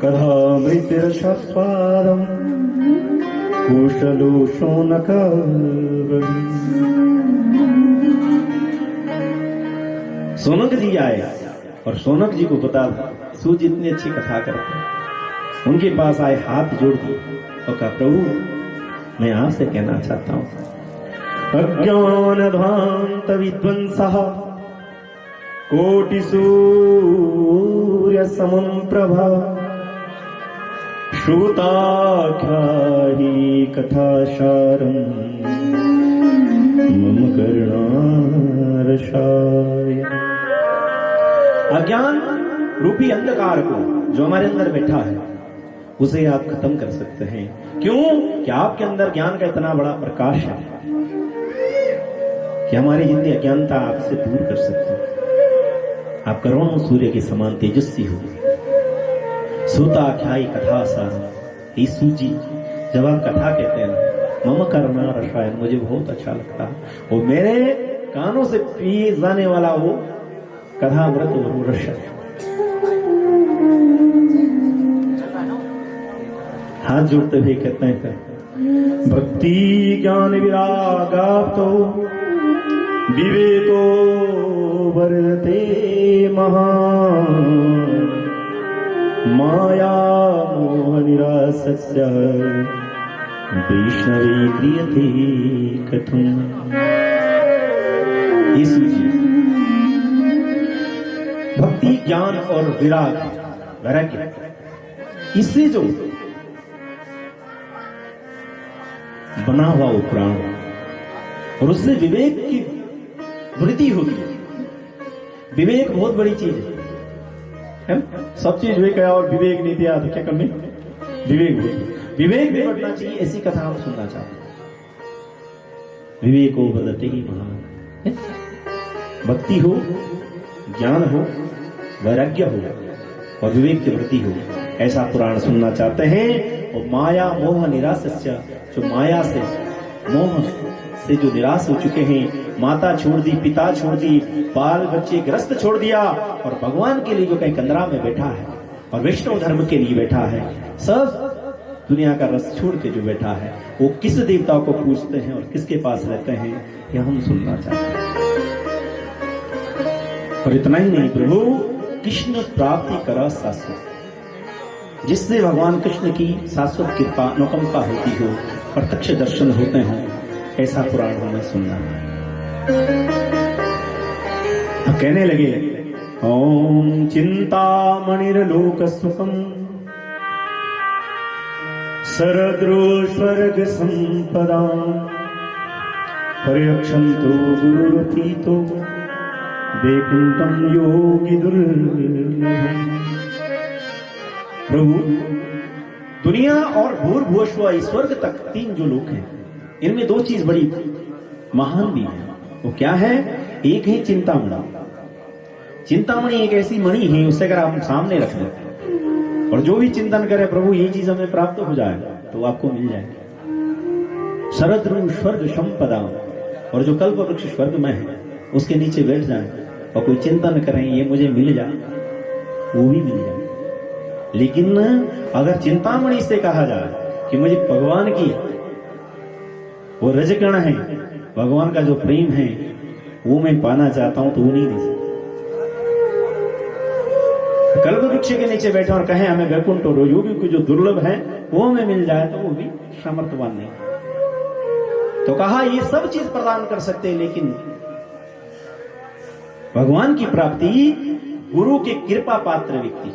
कथामृतिरसास्वादं कुशलो शौनकावली। सोनक जी आए और सोनक जी को बता सूत जितनी अच्छी कथा करते हैं, उनके पास आए, हाथ जोड़ दिए और कहा, प्रभु मैं आपसे कहना चाहता हूं, अज्ञान ध्वांत विध्वंसः कोटि सूर्य समं प्रभा श्रुताख्याहि कथासारं मम करुणारसाय। अज्ञान रूपी अंधकार को जो हमारे अंदर बैठा है उसे आप खत्म कर सकते हैं। क्यों? कि आपके अंदर ज्ञान का इतना बड़ा प्रकाश है कि हमारी जिंदगी अज्ञानता आपसे दूर कर सकते हैं। आप करोड़ों सूर्य के समान तेजस्वी हो। सूताख्यायी कथा सार, यीशु जी जब आप कथा कहते हैं ना, मम करुणा रसायन, मुझे बहुत अच्छा लगता है। वो मेरे कानों से पिए जाने वाला वो कथा व्रत और रस। हाथ जोड़ते हुए कहते हैं, भक्ति ज्ञान विरागाप्तो विवेको वर्ते महान् माया मोह निरासस्य वैष्णवे क्रियते कथम्। यीशु जी भक्ति ज्ञान और विराग वैराग्य, इससे जो बना हुआ वो प्राण और उससे विवेक की वृद्धि होती है। विवेक बहुत बड़ी चीज है, सब चीज विवेक है और विवेक नहीं दिया तो क्या करने? विवेक विवेक भी बढ़ना चाहिए। ऐसी कथा हम सुनना चाहते हैं। विवेको बदते ही महान, भक्ति हो, ज्ञान हो, वैराग्य हो और विवेक की वृद्धि हो, ऐसा पुराण सुनना चाहते हैं। और माया मोह निरासस्य, जो माया से मोह से जो निराश हो चुके हैं, माता छोड़ दी, पिता छोड़ दी, बाल बच्चे ग्रस्त छोड़ दिया और भगवान के लिए जो कहीं कंदरा में बैठा है और वैष्णव धर्म के लिए बैठा है, सब दुनिया का रस छोड़ के जो बैठा है, वो किस देवता को पूजते हैं और किसके पास रहते हैं, यह हम सुनना चाहते हैं। और इतना ही नहीं, प्रभु कृष्ण प्राप्ति करा शाश्वत, जिससे भगवान कृष्ण की शाश्वत कृपा अनुकंपा होती हो, प्रत्यक्ष दर्शन होते हैं, ऐसा पुराण हमें सुनना है। कहने लगे, ओम चिंतामणिर्लोक सुखम सरद्रो स्वर्ग संपदा पर्यक्षंतो गुरुरतीतो वैकुंठम योगी दुर्लभम। प्रभु दुनिया और भूर्भुवस्व स्वर्ग तक तीन जो लोक हैं, इनमें दो चीज बड़ी महान भी है। वो क्या है? एक है चिंतामणि। चिंतामणि एक ऐसी मणि है, उसे अगर आप सामने रख लें और जो भी चिंतन करे, प्रभु ये चीज हमें प्राप्त हो जाए, तो आपको मिल जाएगी। शरद्रु स्वर्ग संपदा, और जो कल्प वृक्ष स्वर्ग में है उसके नीचे बैठ जाए और कोई चिंतन करें ये मुझे मिल जाए, वो भी मिल जाए। लेकिन अगर चिंतामणि से कहा जाए कि मुझे भगवान की वो रजकण है, भगवान का जो प्रेम है वो मैं पाना चाहता हूं, तो वो नहीं दे सकता। कल्प वृक्ष के नीचे बैठे और कहे हमें वैकुंठ और योगी को जो दुर्लभ है वो हमें मिल जाए, तो वो भी सामर्थ्यवान नहीं। तो कहा ये सब चीज प्रदान कर सकते हैं, लेकिन भगवान की प्राप्ति गुरु के कृपा पात्र व्यक्ति,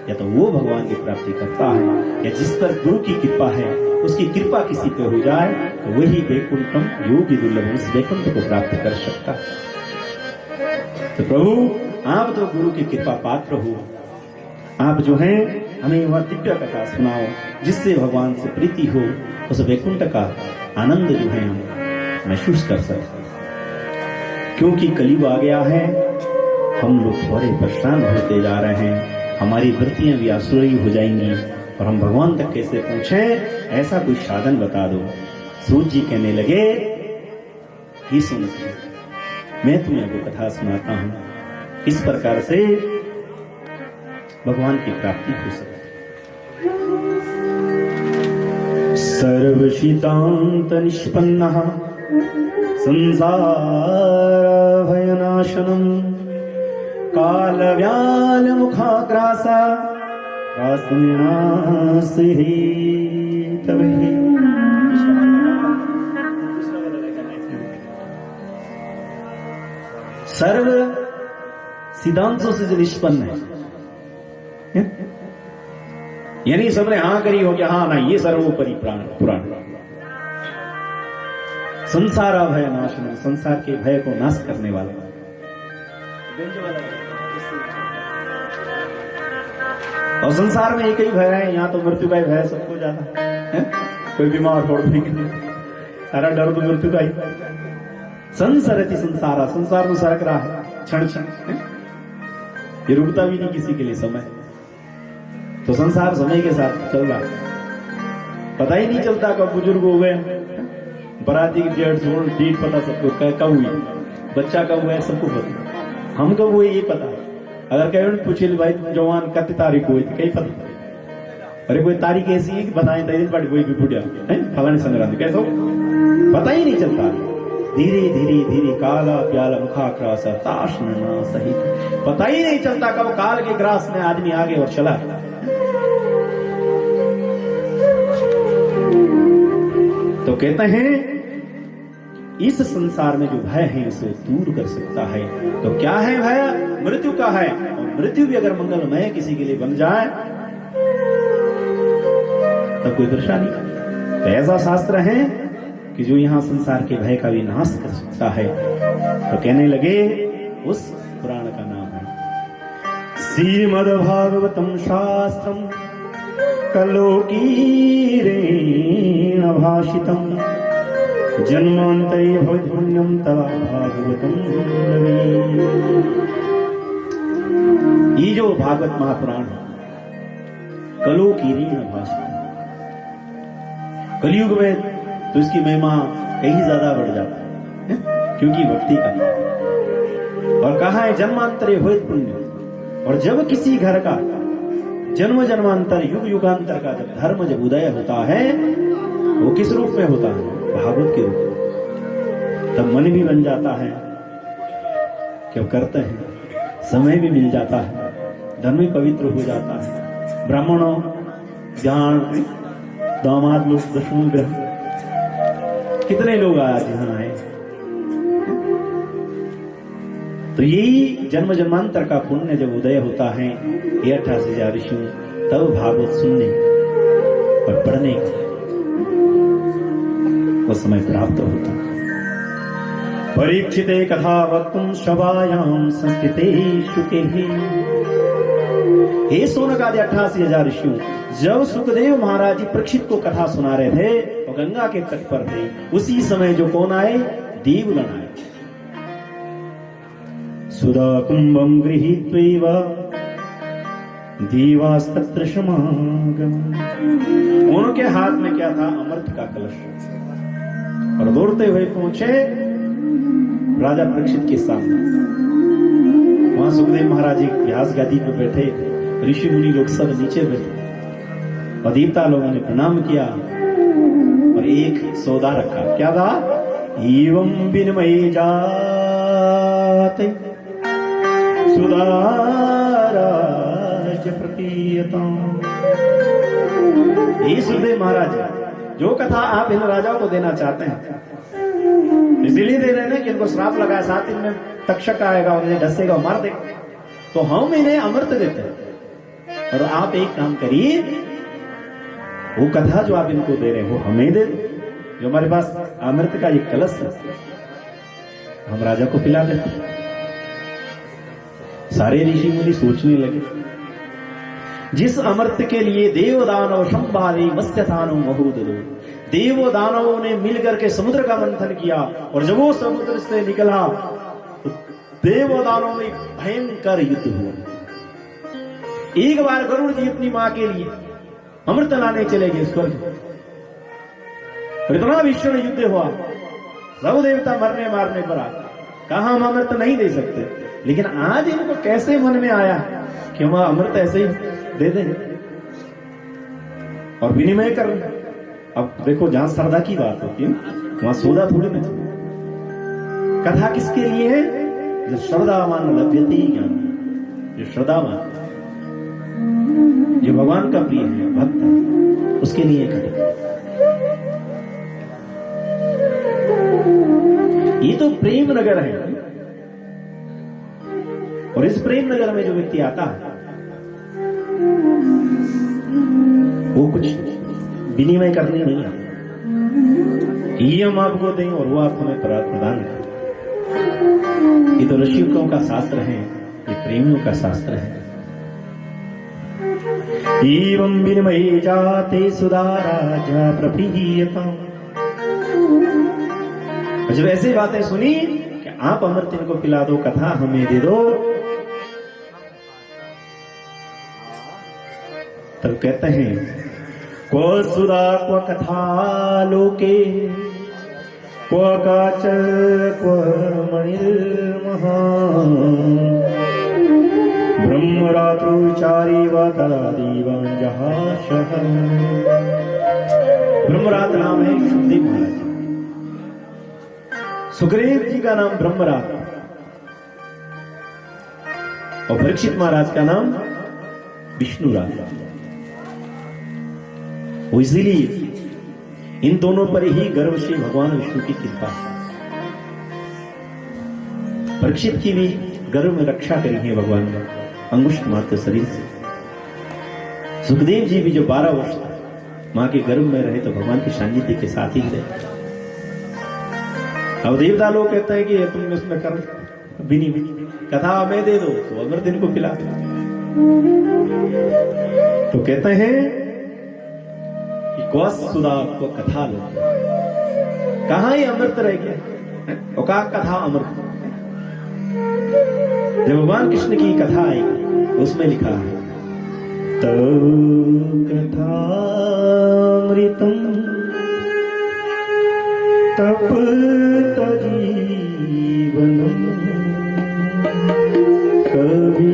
या तो वो भगवान की प्राप्ति करता है, या जिस पर गुरु की कृपा है, उसकी कृपा किसी पे हो जाए, तो वही वैकुंठम योगी दुर्लभ, उस वैकुंठ को प्राप्त कर सकता है। तो प्रभु आप तो गुरु की कृपा पात्र हो, आप जो हैं हमें वह दिव्य कथा सुनाओ जिससे भगवान से प्रीति हो, उस वैकुंठ का आनंद जो है हम महसूस कर सकते। क्योंकि कलयुग आ गया है, हम लोग थोड़े परेशान होते जा रहे हैं, हमारी वृत्तियां भी आसुरी हो जाएंगी और हम भगवान तक कैसे पहुंचे, ऐसा कोई साधन बता दो। सूत जी कहने लगे, ही सुन मैं तुम्हें वो कथा सुनाता हूं, इस प्रकार से भगवान की प्राप्ति हो सकती। सर्वशीतांत निष्पन्नः संसारभयनाशनम् कालव्यालमुखाग्रासा कास्मिनासिः तवैः। सर्व सिद्धांतों से जो निष्पन्न है, यानी सबने हाँ करी हो गया, हाँ ना, ये सर्वोपरि पुराण। संसार भय नाशन, संसार के भय को नाश करने वाला। और संसार में एक ही भय है, यहाँ तो मृत्यु का ही भय सबको ज्यादा है। कोई बीमार पड़ भी सारा डर तो मृत्यु का ही। संसरति संसारा, संसार तो सरक रहा है क्षण क्षण, ये रुकता भी नहीं किसी के लिए समय। तो संसार समय के साथ चल रहा है, पता ही नहीं चलता कब बुजुर्ग हो गए, बराती की डेट पता सबको, कब हुई, बच्चा कब हुआ है सबको पता, हम कब हुए ये पता। अगर कहीं पूछे भाई तुम जवान कत तारीख हुई थी, कहीं पता। अरे कोई तारीख ऐसी है कि बताएं कोई भी बुढ़िया फलाने संक्रांति कैसे हो, पता ही नहीं चलता। धीरे धीरे धीरे काला प्याला मुखाग्रास ताशना सहित, पता ही नहीं चलता कब काल के ग्रास में आदमी आगे और चला। तो कहते हैं इस संसार में जो भय है उसे दूर कर सकता है। तो क्या है भय? मृत्यु का है। और मृत्यु भी अगर मंगलमय किसी के लिए बन जाए तब कोई परेशानी। तो ऐसा शास्त्र है कि जो यहां संसार के भय का भी नाश कर सकता है। तो कहने लगे उस पुराण का नाम है श्रीमद्भागवतम शास्त्रम कलोकीरेण भाषितम जन्मांतरे भवति पुण्यम तव भागवतम। ये जो भागवत महापुराण है कलोकीरेण भाषितम, कलयुग में तो इसकी महिमा कहीं ज्यादा बढ़ जाता है, क्योंकि भक्ति का। और कहा है जन्मांतरे भवति पुण्यम, और जब किसी घर का जन्म जन्मांतर युग युगांतर का जब धर्म जब उदय होता है, वो किस रूप में होता है? भागवत के रूप में। तब मन भी बन जाता है, क्यों करते हैं, समय भी मिल जाता है, धर्म भी पवित्र हो जाता है। ब्राह्मणों ज्ञान दामाद लोग दशमों ग्रह कितने लोग आज यहां आए। तो यही जन्म जन्मांतर का पुण्य जब उदय होता है, ये 88,000 ऋषि तब भागवत सुनने और पढ़ने का वो समय प्राप्त होता। परीक्षिते कथा वक्तुम सभायां संस्थिते शुके। हे सोनक आदि 88,000 ऋषियों, जब सुखदेव महाराज जी परीक्षित को कथा सुना रहे थे और गंगा के तट पर थे, उसी समय जो कौन आए? देवगण आए। सुधा कुंभम गृहीत्वैव देवास्तत्र समागमम्। उनके हाथ में क्या था? अमृत का कलश। और दौड़ते हुए पहुंचे राजा परीक्षित के सामने। वहां सुखदेव महाराज जी व्यास गादी पे बैठे, ऋषि मुनि लोग सब नीचे बैठे, और देवता लोगों ने प्रणाम किया और एक सौदा रखा। क्या था? एवं विनिमय जाते सुधाराज प्रतीयताम। ये सुखदेव महाराज जो कथा आप इन राजाओं को देना चाहते हैं, इसीलिए दे रहे हैं कि इनको श्राप लगाया, 7 दिन में तक्षक आएगा और इन्हें ढसेगा, मार देगा। तो हम इन्हें अमृत देते हैं, और आप एक काम करिए, वो कथा जो आप इनको दे रहे हैं वो हमें दे दो। जो हमारे पास अमृत का एक कलश है, हम राजा को पिला देते। सारे ऋषि मुनि सोचने लगे, जिस अमृत के लिए देव दानव संभाले मत्स्यथानो महोदरो, देव दानवों ने मिलकर के समुद्र का मंथन किया, और जब वो समुद्र से निकला तो देव दानवों में भयंकर युद्ध हुआ। एक बार गरुड़ जी अपनी मां के लिए अमृत लाने चले गए स्वर्ग, और इतना भीषण युद्ध हुआ, सब देवता मरने मारने पर आ। कहा हम अमृत नहीं दे सकते, लेकिन आज इनको कैसे मन में आया कि हम अमृत ऐसे ही दे दें और विनिमय कर। अब देखो जहां श्रद्धा की बात होती है वहां सौदा थोड़ी ना। कथा किसके लिए है? जो श्रद्धावान लभ्यते ज्ञान, जो श्रद्धावान, जो भगवान का प्रिय है, भक्त है, उसके लिए कथा। ये तो प्रेम नगर है, और इस प्रेम नगर में जो व्यक्ति आता है वो कुछ विनिमय करने नहीं आता, ये हम आपको दें और वो आप हमें प्रदान करें। ये तो ऋषियों का शास्त्र है, ये प्रेमियों का शास्त्र है। एवं विनिमय जाते सुधारा प्रपीयता। जब ऐसी बातें सुनी कि आप अमृत इनको पिला दो, कथा हमें दे दो, तब कहते हैं क्व सुधा क्व कथा लोके क्व काचर क्व मणिर्महा ब्रह्मरात्रुचारी वातादीवांजहाशः। ब्रह्मरात नाम है सुखदेव महाराज, सुखदेव जी का नाम ब्रह्मरात, और परीक्षित महाराज का नाम विष्णुरात। वो इसीलिए इन दोनों पर ही गर्व से भगवान विष्णु की कृपा। परीक्षित की भी गर्भ में रक्षा करी है भगवान ने अंगुष्ठ मात्र शरीर से। सुखदेव जी भी जो 12 वर्ष मां के गर्भ में रहे तो भगवान की सान्निध्य के साथ ही रहे। अब देवता लोग कहते हैं कि तुम इसमें कर बिनी कथा हमें दे दो तो अमृत इनको पिला दो। तो कहते हैं सुधा को कथा लो, कहां ये अमृत रह गया, औका कथा अमृत। जब भगवान कृष्ण की कथा आई उसमें लिखा है तो कथा अमृतम तप जीवनम कवि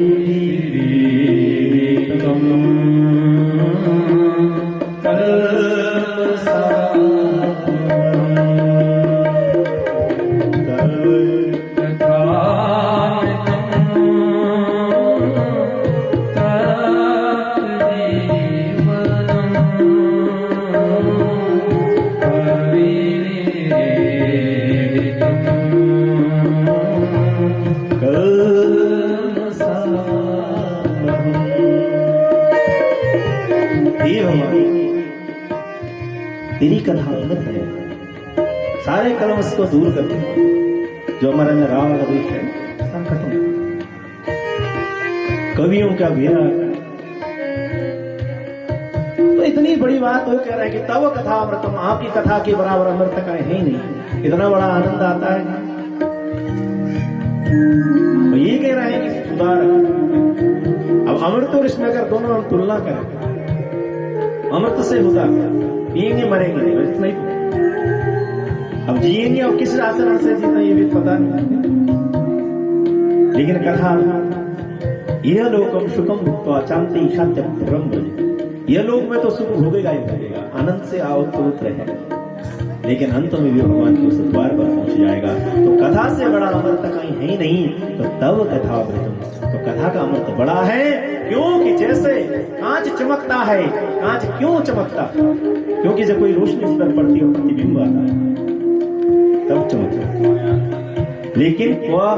तेरी कथा अमृत है, सारे कलमश को दूर कर दे, जो हमारे में राग द्वेष है सब खत्म। कवियों का वीरा तो इतनी बड़ी बात वो कह रहे हैं कि तव कथा अमृतम, आपकी कथा के बराबर अमृत का है ही नहीं। इतना बड़ा आनंद आता है। तो ये कह रहे हैं कि सुधार। अब अमृत और इसमें अगर दोनों हम तुलना करें, अमृत से होता पिएंगे मरेंगे इतना ही। अब जिएंगे और किस आचरण से जीना ये भी पता नहीं। लेकिन कथा यह लोकम सुखम भुक्त्वा चान्ति सत्य ब्रह्म, यह लोक में तो सुख भोगेगा ही भोगेगा, आनंद से आओ तो रहे, लेकिन अंत में भी भगवान के उस द्वार पर पहुंच जाएगा। तो कथा से बड़ा अमृत कहीं है ही नहीं। तो तब कथा अमृतम, तो कथा का अमृत बड़ा है। क्योंकि जैसे कांच चमकता है, कांच क्यों चमकता? क्योंकि जब कोई रोशनी उस पर पड़ती है प्रतिबिंब आता है तब चमकता है। लेकिन वह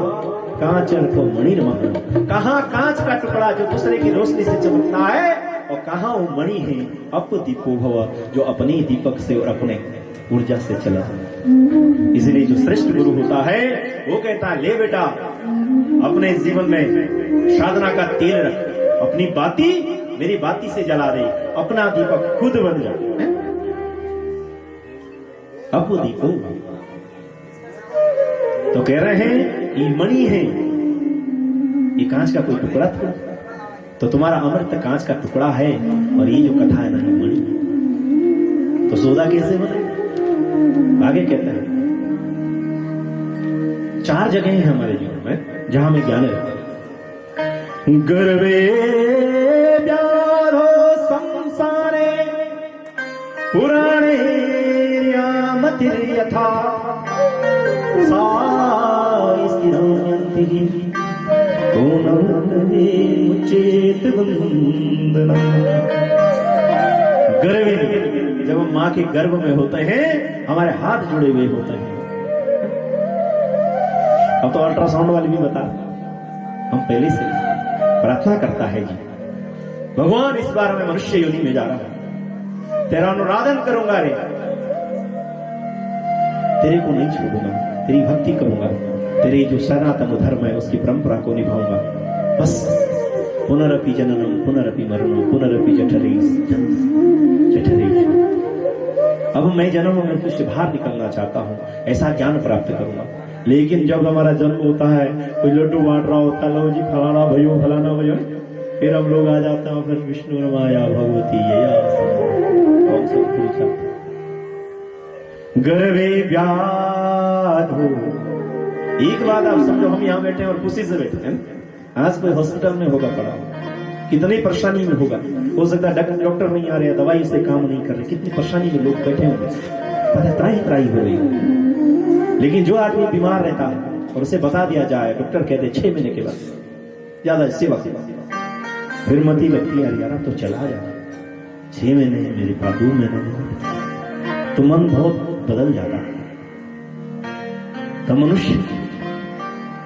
कांचन को मणिर्महा, कहां कांच का टुकड़ा जो दूसरे की रोशनी से चमकता है, और कहां वो मणि है अप दीपो भव, जो अपने दीपक से और अपने ऊर्जा से चला। इसलिए जो श्रेष्ठ गुरु होता है वो कहता है, ले बेटा अपने जीवन में साधना का तेल रख, अपनी बाती मेरी बाती से जला दे, अपना दीपक खुद बन जा। अब वो दीपो तो कह रहे हैं ये मणि है, ये कांच का कोई टुकड़ा था। तो तुम्हारा अमृत कांच का टुकड़ा है, और ये जो कथा है ना मणि। तो सौदा कैसे बने? आगे कहते हैं 4 जगह हैं हमारे जीवन में जहां हमें ज्ञान है। गर्वे प्यारो संसारे पुराणे मतिर्यथा सा स्थिराम्यन्ति चेत वंदना। गर्भ में, जब हम माँ के गर्भ में होते हैं हमारे हाथ जुड़े हुए होते हैं। अब तो अल्ट्रासाउंड वाले भी बता रहे, हम पहले से प्रार्थना करता है जी, भगवान इस बार मैं मनुष्य योनि में जा रहा हूं, तेरा अनुराधन करूंगा रे, तेरे को नहीं छोड़ूंगा, तेरी भक्ति करूंगा, तेरे जो सनातन धर्म है उसकी परंपरा को निभाऊंगा। बस पुनरपि जननम पुनरपि मरणम पुनरपि जठरे। अब मैं जन्म में कुछ बाहर निकलना चाहता हूं, ऐसा ज्ञान प्राप्त करूंगा। लेकिन जब हमारा जन्म होता है, कोई लड्डू बांट रहा होता, लो जी फलाना भयो फलाना भयो, फिर हम लोग आ जाते हैं, फिर विष्णु रमाया भगवती गर्वे व्याधो। एक बात आप समझो, हम यहाँ बैठे हैं और खुशी से बैठे हैं, आज कोई हॉस्पिटल में होगा पड़ा, कितनी परेशानी में होगा, हो सकता है डॉक्टर नहीं आ रहे, दवाई से काम नहीं कर रहे, कितनी परेशानी में लोग बैठे होंगे, पता त्राही त्राही हो रही। लेकिन जो आदमी बीमार रहता है और उसे बता दिया जाए, डॉक्टर कहते 6 महीने के बाद ज्यादा सेवा, फिर मती लगती है यार तो चला जा, 6 महीने मेरे पास 2 महीने, तो मन बहुत बदल जाता है, तो मनुष्य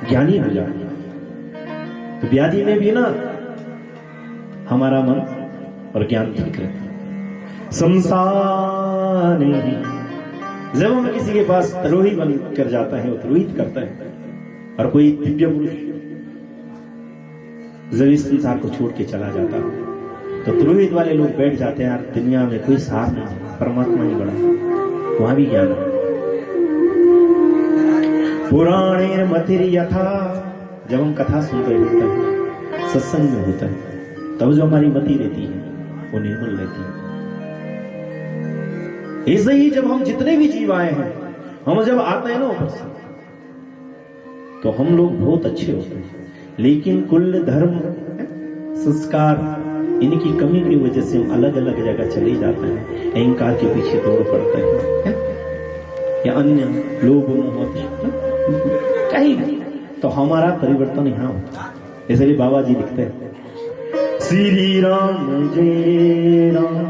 ज्ञानी हो जाता है। तो व्याधि में भी ना हमारा मन और ज्ञान ठीक रहता है। संसार जब हम किसी के पास द्रोही बन कर जाता है, वो द्रोहित करता है, और कोई दिव्य पुरुष जब इस संसार को छोड़ के चला जाता है, तो द्रोहित वाले लोग बैठ जाते हैं, यार दुनिया में कोई सार नहीं, परमात्मा ही बड़ा, वहां भी ज्ञान है। पुराणे मतिर्यथा, जब हम कथा सुनते होते हैं, सत्संग में होता है, तब जो हमारी मति रहती है वो निर्मल रहती है। ऐसे ही जब हम जितने भी जीव आए हैं, हम जब आते हैं ना ऊपर से, तो हम लोग बहुत अच्छे होते हैं, लेकिन कुल धर्म संस्कार इनकी कमी की वजह से हम अलग अलग जगह चले जाते हैं, अहंकार के पीछे दौड़ पड़ते हैं, या अन्य लोग कहीं, तो हमारा परिवर्तन यहाँ होता है। इसलिए बाबा जी लिखते हैं, श्री राम जय राम